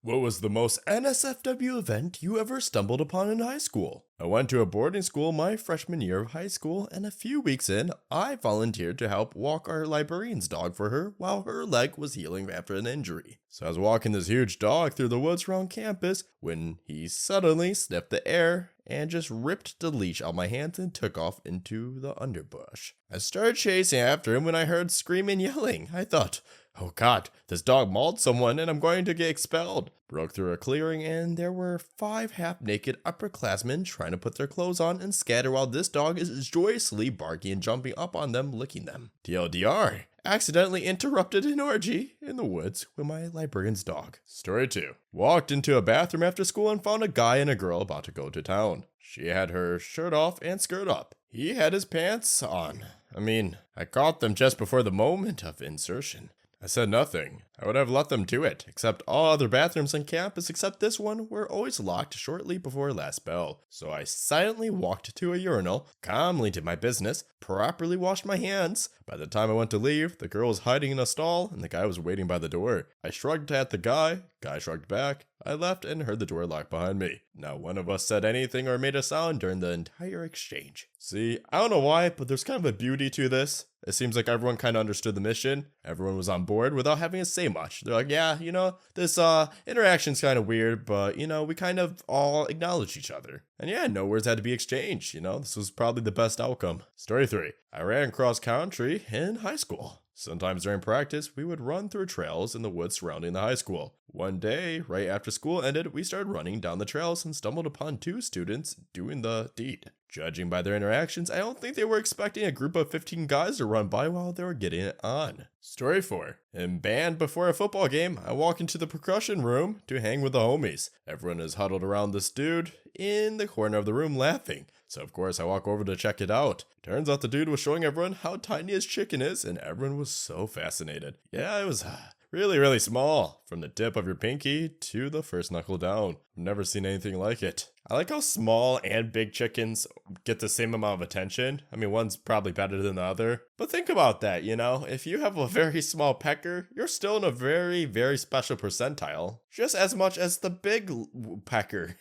What was the most NSFW event you ever stumbled upon in high school? I went to a boarding school my freshman year of high school, and a few weeks in, I volunteered to help walk our librarian's dog for her while her leg was healing after an injury. So I was walking this huge dog through the woods around campus when he suddenly sniffed the air and just ripped the leash out of my hands and took off into the underbrush. I started chasing after him when I heard screaming and yelling. I thought, oh god, this dog mauled someone and I'm going to get expelled. Broke through a clearing and there were 5 half-naked upperclassmen trying to put their clothes on and scatter while this dog is joyously barking and jumping up on them, licking them. TLDR, accidentally interrupted an orgy in the woods with my librarian's dog. Story 2. Walked into a bathroom after school and found a guy and a girl about to go to town. She had her shirt off and skirt up. He had his pants on. I caught them just before the moment of insertion. I said nothing. I would have let them do it, except all other bathrooms on campus except this one were always locked shortly before last bell. So I silently walked to a urinal, calmly did my business, properly washed my hands. By the time I went to leave, the girl was hiding in a stall and the guy was waiting by the door. I shrugged at the guy shrugged back. I left and heard the door lock behind me. Not one of us said anything or made a sound during the entire exchange. See, I don't know why, but there's kind of a beauty to this. It seems like everyone kind of understood the mission. Everyone was on board without having to say much. They're like, yeah, this interaction's kind of weird, but, we kind of all acknowledge each other. And yeah, no words had to be exchanged, this was probably the best outcome. Story 3. I ran cross country in high school. Sometimes during practice, we would run through trails in the woods surrounding the high school. One day, right after school ended, we started running down the trails and stumbled upon 2 students doing the deed. Judging by their interactions, I don't think they were expecting a group of 15 guys to run by while they were getting it on. Story 4. In band before a football game, I walk into the percussion room to hang with the homies. Everyone is huddled around this dude in the corner of the room laughing. So of course I walk over to check it out. Turns out the dude was showing everyone how tiny his chicken is and everyone was so fascinated. Yeah, it was really, really small. From the tip of your pinky to the first knuckle down. I've never seen anything like it. I like how small and big chickens get the same amount of attention. One's probably better than the other. But think about that, if you have a very small pecker, you're still in a very, very special percentile. Just as much as the big pecker.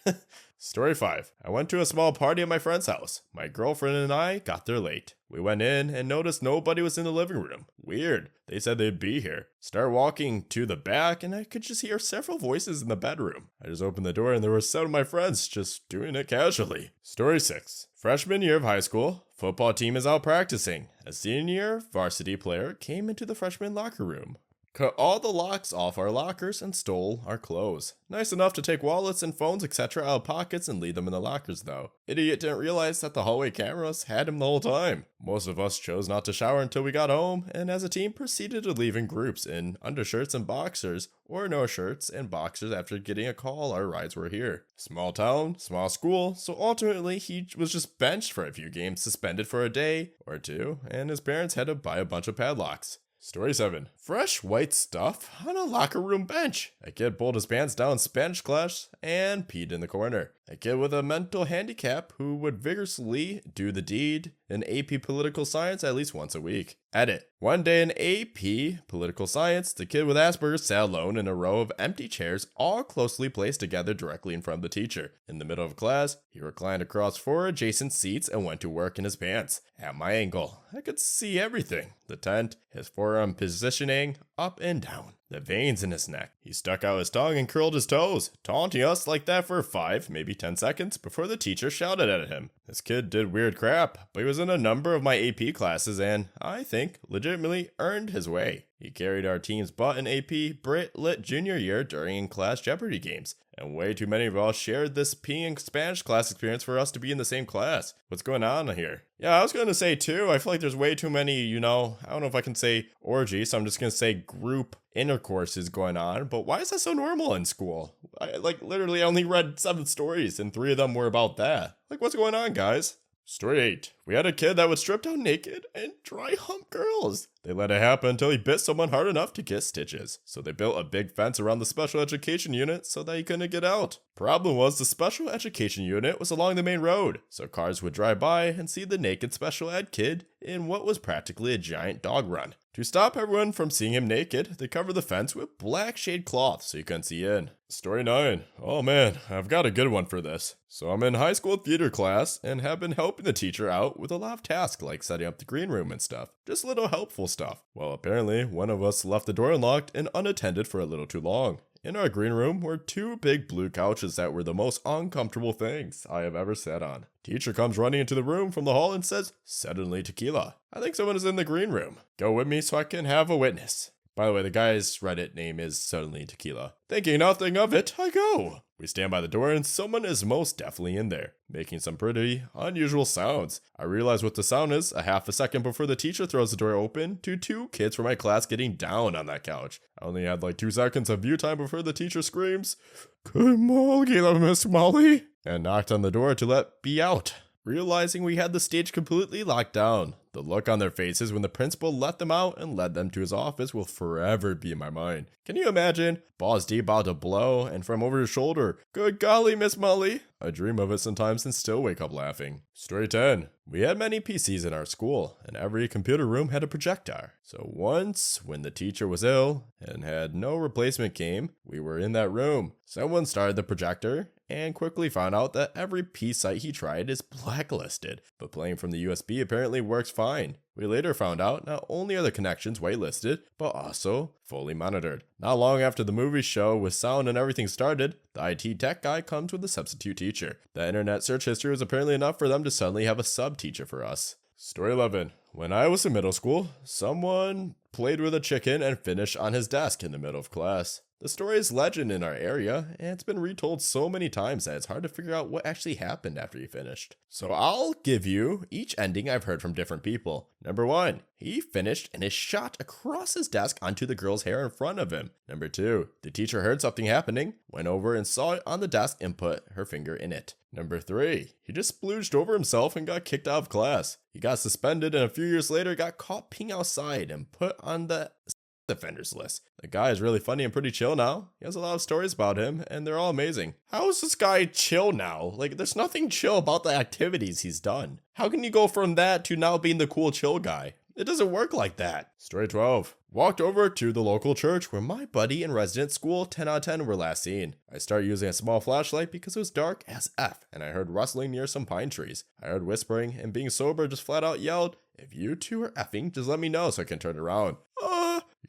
Story 5. I went to a small party at my friend's house. My girlfriend and I got there late. We went in and noticed nobody was in the living room. Weird. They said they'd be here. Start walking to the back and I could just hear several voices in the bedroom. I just opened the door and there were 7 of my friends just doing it casually. Story 6. Freshman year of high school. Football team is out practicing. A senior varsity player came into the freshman locker room. Cut all the locks off our lockers and stole our clothes. Nice enough to take wallets and phones etc. out of pockets and leave them in the lockers though. Idiot didn't realize that the hallway cameras had him the whole time. Most of us chose not to shower until we got home and as a team proceeded to leave in groups in undershirts and boxers or no shirts and boxers after getting a call our rides were here. Small town, small school, so ultimately he was just benched for a few games, suspended for a day or 2, and his parents had to buy a bunch of padlocks. Story 7. Fresh white stuff on a locker room bench. A kid pulled his pants down in Spanish class and peed in the corner. A kid with a mental handicap who would vigorously do the deed in AP Political Science at least once a week. Edit. One day in AP Political Science, the kid with Asperger's sat alone in a row of empty chairs all closely placed together directly in front of the teacher. In the middle of class, he reclined across 4 adjacent seats and went to work in his pants. At my angle, I could see everything. The tent, his forearm positioning up and down, the veins in his neck. He stuck out his tongue and curled his toes, taunting us like that for 5, maybe 10 seconds before the teacher shouted at him. This kid did weird crap, but he was in a number of my AP classes and, I think, legitimately earned his way. He carried our team's butt in AP Brit Lit junior year during class Jeopardy games, and way too many of us shared this peeing Spanish class experience for us to be in the same class. What's going on here? Yeah, I was going to say too, I feel like there's way too many, I don't know if I can say orgy, so I'm just going to say group intercourses going on, but why is that so normal in school? I literally only read 7 stories and 3 of them were about that. What's going on, guys? Story 8. We had a kid that would strip down naked and dry hump girls. They let it happen until he bit someone hard enough to get stitches. So they built a big fence around the special education unit so that he couldn't get out. Problem was the special education unit was along the main road, so cars would drive by and see the naked special ed kid in what was practically a giant dog run. To stop everyone from seeing him naked, they covered the fence with black shade cloth so you couldn't see in. Story 9. Oh man, I've got a good one for this. So I'm in high school theater class and have been helping the teacher out with a lot of tasks like setting up the green room and stuff. Just little helpful stuff. Well, apparently one of us left the door unlocked and unattended for a little too long. In our green room were 2 big blue couches that were the most uncomfortable things I have ever sat on. Teacher comes running into the room from the hall and says, "Suddenly tequila. I think someone is in the green room. Go with me so I can have a witness." By the way, the guy's Reddit name is Suddenly Tequila. Thinking nothing of it, I go. We stand by the door and someone is most definitely in there, making some pretty unusual sounds. I realize what the sound is a half a second before the teacher throws the door open to 2 kids from my class getting down on that couch. I only had like 2 seconds of view time before the teacher screams, "Good morning, Miss Molly," and knocked on the door to let me out. Realizing we had the stage completely locked down, the look on their faces when the principal let them out and led them to his office will forever be in my mind. Can you imagine? Balls deep about to blow, and from over his shoulder, "Good golly, Miss Molly." I dream of it sometimes and still wake up laughing. Story 10. We had many PCs in our school, and every computer room had a projector. So once, when the teacher was ill and had no replacement came, we were in that room. Someone started the projector and quickly found out that every P site he tried is blacklisted, but playing from the USB apparently works fine. We later found out not only are the connections whitelisted, but also fully monitored. Not long after the movie show with sound and everything started, the IT tech guy comes with a substitute teacher. The internet search history was apparently enough for them to suddenly have a sub teacher for us. Story 11. When I was in middle school, someone played with a chicken and finished on his desk in the middle of class. The story is legend in our area, and it's been retold so many times that it's hard to figure out what actually happened after he finished. So I'll give you each ending I've heard from different people. Number 1, he finished and is shot across his desk onto the girl's hair in front of him. Number 2, the teacher heard something happening, went over and saw it on the desk and put her finger in it. Number 3, he just splooged over himself and got kicked out of class. He got suspended and a few years later got caught peeing outside and put on the offenders list. The guy is really funny and pretty chill now. He has a lot of stories about him and they're all amazing. How is this guy chill now? Like, there's nothing chill about the activities he's done. How can you go from that to now being the cool chill guy? It doesn't work like that. Story 12. Walked over to the local church where my buddy in resident school 10 out of 10 were last seen. I started using a small flashlight because it was dark as F and I heard rustling near some pine trees. I heard whispering and being sober just flat out yelled, "If you two are effing, just let me know so I can turn around."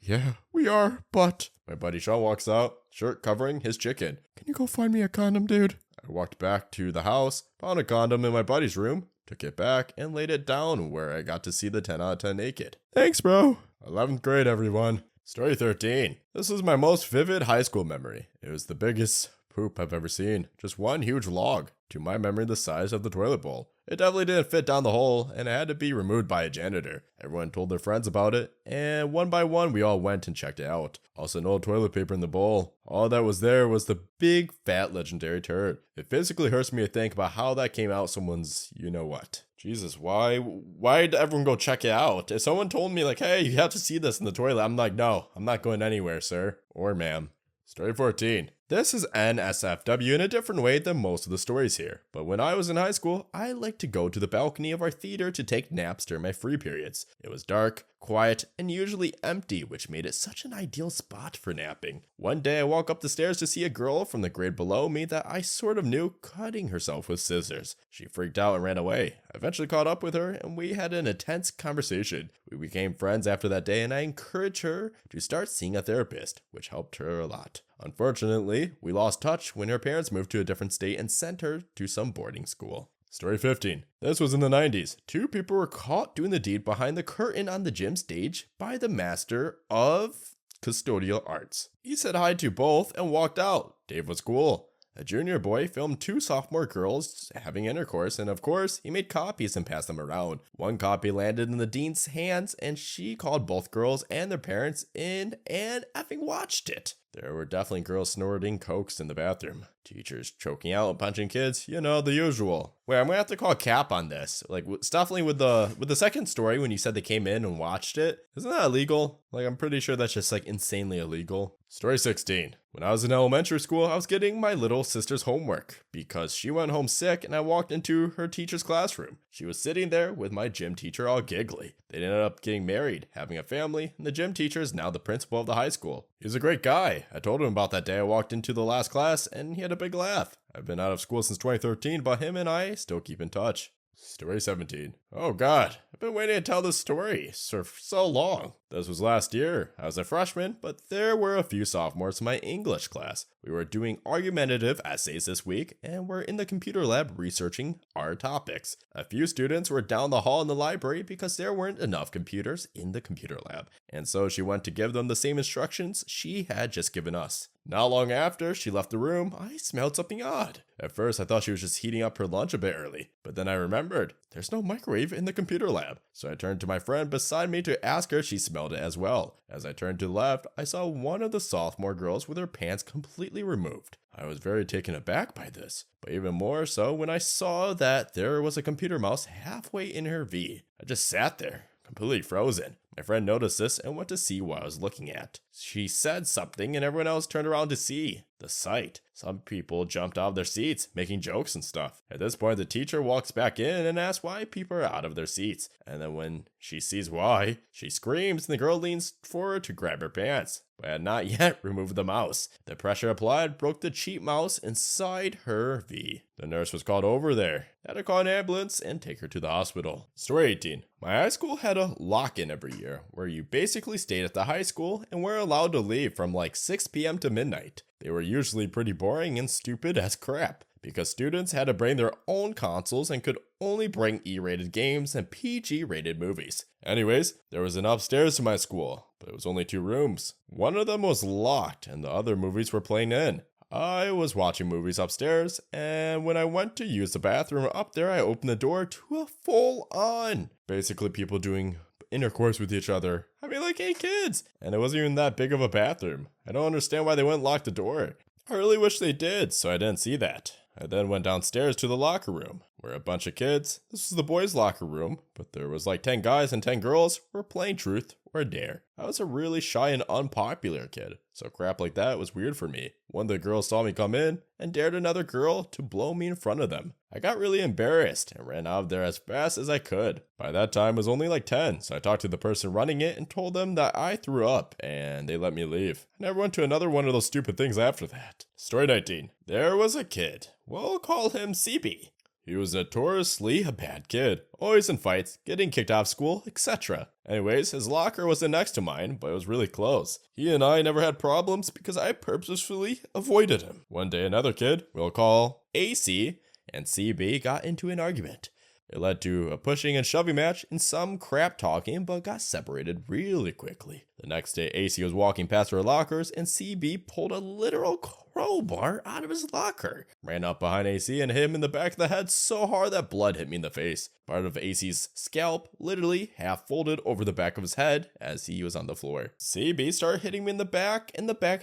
Yeah, we are, but... My buddy Sean walks out, shirt covering his chicken. "Can you go find me a condom, dude?" I walked back to the house, found a condom in my buddy's room, took it back, and laid it down where I got to see the 10 out of 10 naked. Thanks, bro. 11th grade, everyone. Story 13. This is my most vivid high school memory. It was the biggest poop I've ever seen. Just one huge log, to my memory the size of the toilet bowl. It definitely didn't fit down the hole, and it had to be removed by a janitor. Everyone told their friends about it, and one by one we all went and checked it out. Also no toilet paper in the bowl. All that was there was the big, fat, legendary turd. It physically hurts me to think about how that came out someone's you-know-what. Jesus, why did everyone go check it out? If someone told me, like, "Hey, you have to see this in the toilet," I'm like, "No, I'm not going anywhere, sir." Or ma'am. Story 14. This is NSFW in a different way than most of the stories here, but when I was in high school, I liked to go to the balcony of our theater to take naps during my free periods. It was dark, quiet, and usually empty, which made it such an ideal spot for napping. One day I walk up the stairs to see a girl from the grade below me that I sort of knew cutting herself with scissors. She freaked out and ran away. I eventually caught up with her and we had an intense conversation. We became friends after that day and I encouraged her to start seeing a therapist, which helped her a lot. Unfortunately, we lost touch when her parents moved to a different state and sent her to some boarding school. Story 15. This was in the 90s. 2 people were caught doing the deed behind the curtain on the gym stage by the master of custodial arts. He said hi to both and walked out. Dave was cool. A junior boy filmed 2 sophomore girls having intercourse, and of course, he made copies and passed them around. One copy landed in the dean's hands, and she called both girls and their parents in and effing watched it. There were definitely girls snorting cokes in the bathroom. Teachers choking out and punching kids, the usual. Wait, I'm gonna have to call cap on this. Like, it's definitely with the second story when you said they came in and watched it. Isn't that illegal? Like, I'm pretty sure that's just like insanely illegal. Story 16. When I was in elementary school, I was getting my little sister's homework because she went home sick and I walked into her teacher's classroom. She was sitting there with my gym teacher all giggly. They ended up getting married, having a family, and the gym teacher is now the principal of the high school. He's a great guy. I told him about that day I walked into the last class and he had a big laugh. I've been out of school since 2013, but him and I still keep in touch. Story 17. Oh god, I've been waiting to tell this story for so long. This was last year. I was a freshman, but there were a few sophomores in my English class. We were doing argumentative essays this week, and we're in the computer lab researching our topics. A few students were down the hall in the library because there weren't enough computers in the computer lab, and so she went to give them the same instructions she had just given us. Not long after she left the room, I smelled something odd. At first, I thought she was just heating up her lunch a bit early, but then I remembered there's no microwave in the computer lab. So I turned to my friend beside me to ask her if she smelled it as well. As I turned to the left, I saw one of the sophomore girls with her pants completely removed. I was very taken aback by this, but even more so when I saw that there was a computer mouse halfway in her V. I just sat there, completely frozen. My friend noticed this and went to see what I was looking at. She said something and everyone else turned around to see the sight. Some people jumped out of their seats, making jokes and stuff. At this point, the teacher walks back in and asks why people are out of their seats. And then when she sees why, she screams and the girl leans forward to grab her pants, but had not yet removed the mouse. The pressure applied broke the cheap mouse inside her V. The nurse was called over there. Had to call an ambulance and take her to the hospital. Story 18. My high school had a lock-in every year, where you basically stayed at the high school and were allowed to leave from like 6 p.m. to midnight. They were usually pretty boring and stupid as crap, because students had to bring their own consoles and could only bring E-rated games and PG-rated movies. Anyways, there was an upstairs to my school, but it was only 2 rooms. One of them was locked and the other movies were playing in. I was watching movies upstairs, and when I went to use the bathroom up there, I opened the door to a full-on, basically people doing intercourse with each other. I mean, like 8 kids, and it wasn't even that big of a bathroom. I don't understand why they wouldn't lock the door. I really wish they did, so I didn't see that. I then went downstairs to the locker room, where a bunch of kids, this was the boys' locker room, but there was like 10 guys and 10 girls, were playing truth or dare. I was a really shy and unpopular kid, so crap like that was weird for me. One of the girls saw me come in and dared another girl to blow me in front of them. I got really embarrassed and ran out of there as fast as I could. By that time it was only like 10, so I talked to the person running it and told them that I threw up, and they let me leave. I never went to another one of those stupid things after that. Story 19. There was a kid. We'll call him CB. He was notoriously a bad kid, always in fights, getting kicked out of school, etc. Anyways, his locker wasn't next to mine, but it was really close. He and I never had problems because I purposefully avoided him. One day another kid, we'll call AC, and CB got into an argument. It led to a pushing and shoving match and some crap talking, but got separated really quickly. The next day, AC was walking past our lockers and CB pulled a literal crowbar out of his locker. Ran up behind AC and hit him in the back of the head so hard that blood hit me in the face. Part of AC's scalp literally half folded over the back of his head as he was on the floor. CB started hitting me in the back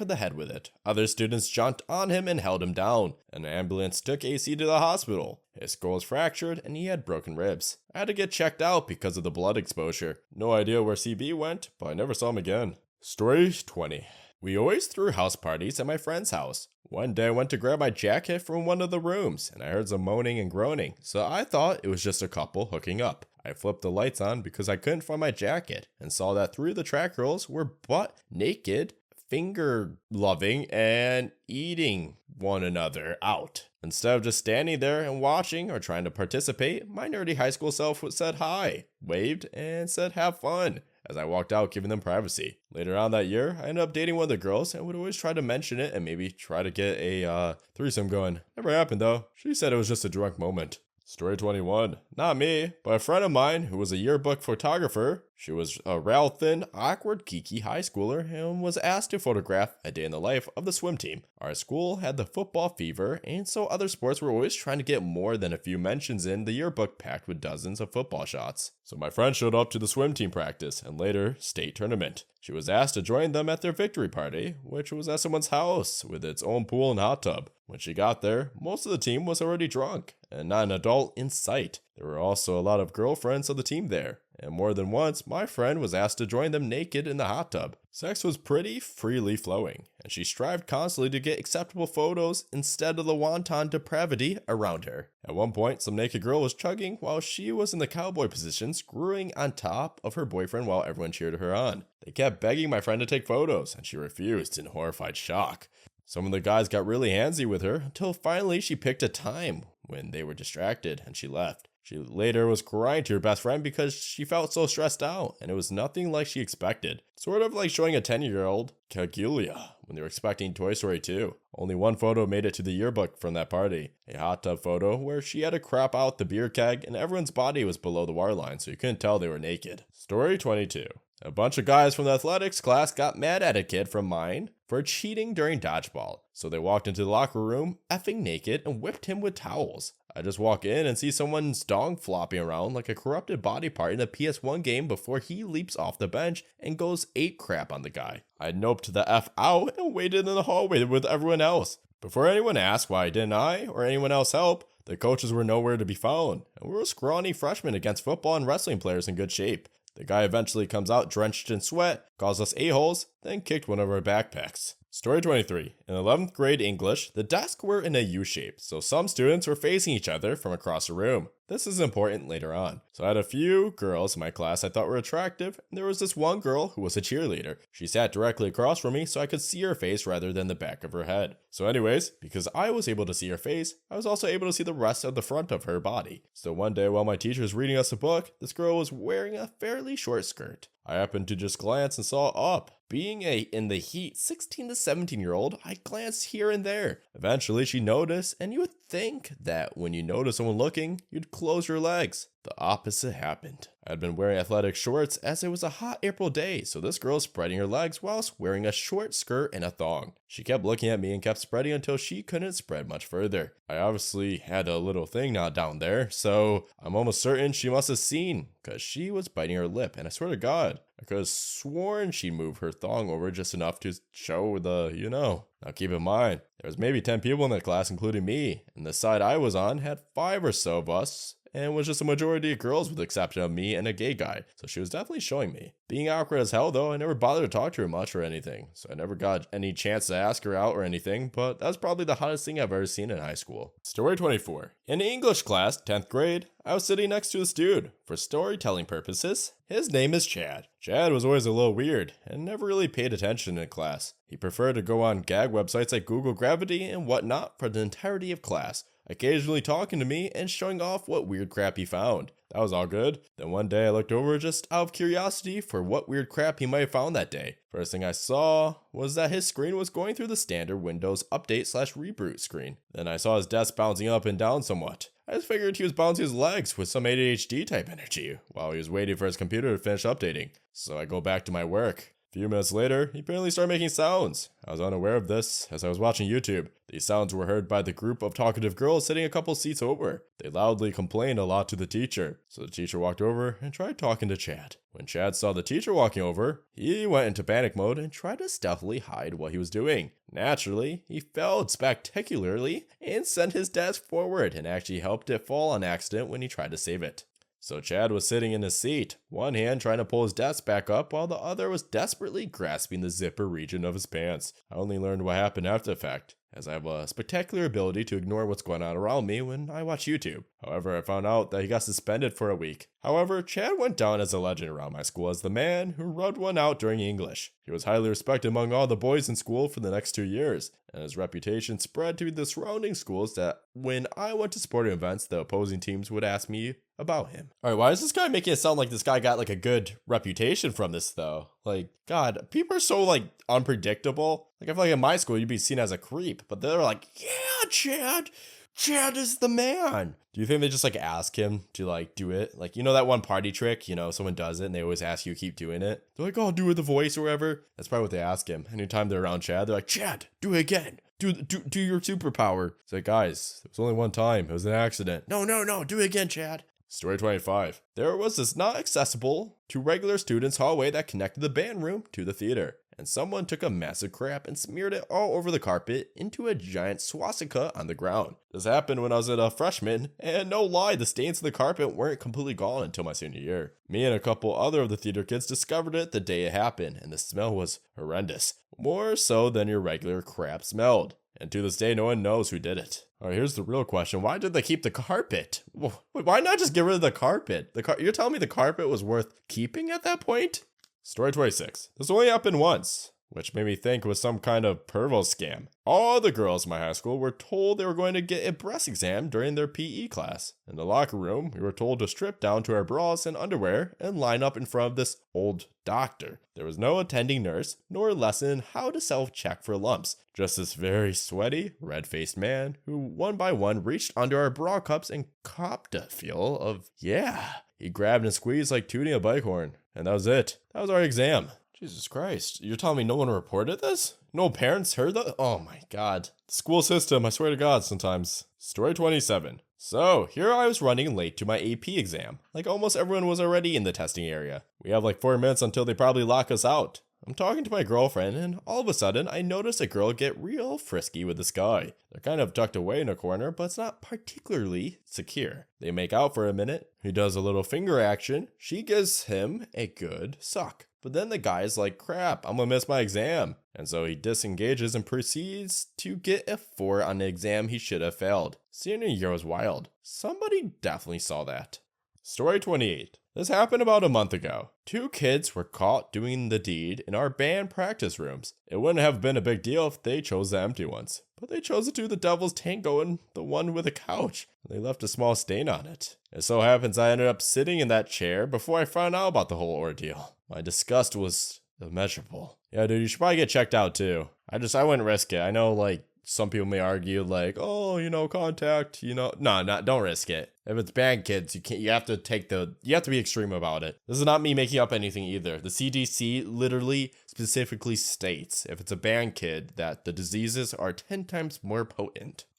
of the head with it. Other students jumped on him and held him down. An ambulance took AC to the hospital. His skull was fractured and he had broken ribs. I had to get checked out because of the blood exposure. No idea where CB went, but I never saw him again. Story 20. We always threw house parties at my friend's house. One day I went to grab my jacket from one of the rooms and I heard some moaning and groaning, so I thought it was just a couple hooking up. I flipped the lights on because I couldn't find my jacket and saw that 3 of the track girls were butt naked, finger loving, and eating one another out. Instead of just standing there and watching or trying to participate, my nerdy high school self said hi, waved, and said have fun as I walked out giving them privacy. Later on that year, I ended up dating one of the girls and would always try to mention it and maybe try to get a threesome going. Never happened though. She said it was just a drunk moment. Story 21. Not me, but a friend of mine who was a yearbook photographer. She was a rail thin, awkward, geeky high schooler and was asked to photograph a day in the life of the swim team. Our school had the football fever, and so other sports were always trying to get more than a few mentions in the yearbook packed with dozens of football shots. So my friend showed up to the swim team practice and later state tournament. She was asked to join them at their victory party, which was at someone's house with its own pool and hot tub. When she got there, most of the team was already drunk, and not an adult in sight. There were also a lot of girlfriends of the team there, and more than once, my friend was asked to join them naked in the hot tub. Sex was pretty freely flowing, and she strived constantly to get acceptable photos instead of the wanton depravity around her. At one point, some naked girl was chugging while she was in the cowboy position, screwing on top of her boyfriend while everyone cheered her on. They kept begging my friend to take photos, and she refused in horrified shock. Some of the guys got really handsy with her until finally she picked a time when they were distracted and she left. She later was crying to her best friend because she felt so stressed out and it was nothing like she expected. Sort of like showing a 10-year-old Cagulia when they were expecting Toy Story 2. Only one photo made it to the yearbook from that party. A hot tub photo where she had to crop out the beer keg and everyone's body was below the waterline so you couldn't tell they were naked. Story 22. A bunch of guys from the athletics class got mad at a kid from mine for cheating during dodgeball. So they walked into the locker room, effing naked, and whipped him with towels. I just walk in and see someone's dong flopping around like a corrupted body part in a PS1 game before he leaps off the bench and goes ape crap on the guy. I noped the F out and waited in the hallway with everyone else. Before anyone asked why didn't I or anyone else help, the coaches were nowhere to be found, and we were scrawny freshmen against football and wrestling players in good shape. The guy eventually comes out drenched in sweat, calls us a-holes, then kicked one of our backpacks. Story 23. In 11th grade English, the desks were in a U shape, so some students were facing each other from across the room. This is important later on. So I had a few girls in my class I thought were attractive, and there was this one girl who was a cheerleader. She sat directly across from me so I could see her face rather than the back of her head. So anyways, because I was able to see her face, I was also able to see the rest of the front of her body. So one day while my teacher was reading us a book, this girl was wearing a fairly short skirt. I happened to just glance and saw up. Being in the heat 16 to 17-year-old, I glanced here and there. Eventually she noticed, and you would think that when you notice someone looking, you'd close your legs. The opposite happened. I had been wearing athletic shorts as it was a hot April day, so this girl spreading her legs whilst wearing a short skirt and a thong. She kept looking at me and kept spreading until she couldn't spread much further. I obviously had a little thing not down there, so I'm almost certain she must have seen, because she was biting her lip, and I swear to God, I could have sworn she moved her thong over just enough to show the, Now keep in mind, there was maybe 10 people in that class, including me, and the side I was on had 5 or so of us, and was just a majority of girls with the exception of me and a gay guy, so she was definitely showing me. Being awkward as hell though, I never bothered to talk to her much or anything, so I never got any chance to ask her out or anything, but that's probably the hottest thing I've ever seen in high school. Story 24. In English class, 10th grade, I was sitting next to this dude. For storytelling purposes, his name is Chad. Chad was always a little weird and never really paid attention in class. He preferred to go on gag websites like Google Gravity and whatnot for the entirety of class, occasionally talking to me and showing off what weird crap he found. That was all good. Then one day I looked over just out of curiosity for what weird crap he might have found that day. First thing I saw was that his screen was going through the standard Windows update/reboot screen. Then I saw his desk bouncing up and down somewhat. I just figured he was bouncing his legs with some ADHD type energy while he was waiting for his computer to finish updating. So I go back to my work. A few minutes later, he apparently started making sounds. I was unaware of this as I was watching YouTube. These sounds were heard by the group of talkative girls sitting a couple seats over. They loudly complained a lot to the teacher, so the teacher walked over and tried talking to Chad. When Chad saw the teacher walking over, he went into panic mode and tried to stealthily hide what he was doing. Naturally, he fell spectacularly and sent his desk forward and actually helped it fall on accident when he tried to save it. So Chad was sitting in his seat, one hand trying to pull his desk back up while the other was desperately grasping the zipper region of his pants. I only learned what happened after the fact, as I have a spectacular ability to ignore what's going on around me when I watch YouTube. However, I found out that he got suspended for a week. However, Chad went down as a legend around my school as the man who rubbed one out during English. He was highly respected among all the boys in school for the next 2 years, and his reputation spread to the surrounding schools that when I went to sporting events, the opposing teams would ask me about him. Alright, why is this guy making it sound like this guy got like a good reputation from this though? Like, God, people are so like unpredictable. Like I feel like in my school you'd be seen as a creep, but they're like, yeah, Chad, Chad is the man. Do you think they just like ask him to like do it? Like, you know that one party trick, you know, someone does it and they always ask you to keep doing it. They're like, oh, do it with the voice or whatever. That's probably what they ask him. Anytime they're around Chad, they're like, Chad, do it again. Do your superpower. It's like, guys, it was only one time. It was an accident. No, do it again, Chad. Story 25. There was this not accessible to regular students hallway that connected the band room to the theater. And someone took a massive crap and smeared it all over the carpet into a giant swastika on the ground. This happened when I was a freshman, and no lie, the stains of the carpet weren't completely gone until my senior year. Me and a couple other of the theater kids discovered it the day it happened, and the smell was horrendous. More so than your regular crap smelled. And to this day, no one knows who did it. Alright, here's the real question. Why did they keep the carpet? Why not just get rid of the carpet? You're telling me the carpet was worth keeping at that point? Story 26. This only happened once, which made me think it was some kind of pervo scam. All the girls in my high school were told they were going to get a breast exam during their PE class. In the locker room, we were told to strip down to our bras and underwear and line up in front of this old doctor. There was no attending nurse, nor a lesson how to self-check for lumps. Just this very sweaty, red-faced man who one by one reached under our bra cups and copped a feel of, yeah. He grabbed and squeezed like tooting a bike horn. And that was it. That was our exam. Jesus Christ. You're telling me no one reported this? No parents heard that? Oh my god. The school system, I swear to God, sometimes. Story 27. So, here I was running late to my AP exam. Like almost everyone was already in the testing area. We have like 4 minutes until they probably lock us out. I'm talking to my girlfriend, and all of a sudden, I notice a girl get real frisky with this guy. They're kind of tucked away in a corner, but it's not particularly secure. They make out for a minute. He does a little finger action. She gives him a good suck. But then the guy's like, crap, I'm gonna miss my exam. And so he disengages and proceeds to get a 4 on the exam he should have failed. Senior year was wild. Somebody definitely saw that. Story 28. This happened about a month ago. 2 kids were caught doing the deed in our band practice rooms. It wouldn't have been a big deal if they chose the empty ones. But they chose to do the devil's tango in the one with a couch. They left a small stain on it. It so happens I ended up sitting in that chair before I found out about the whole ordeal. My disgust was immeasurable. Yeah, dude, you should probably get checked out too. I wouldn't risk it. I know, like, some people may argue, like, oh, you know, contact, you know. No, don't risk it. If it's bad kids, you have to be extreme about it. This is not me making up anything either. The CDC literally specifically states if it's a band kid that the diseases are 10 times more potent.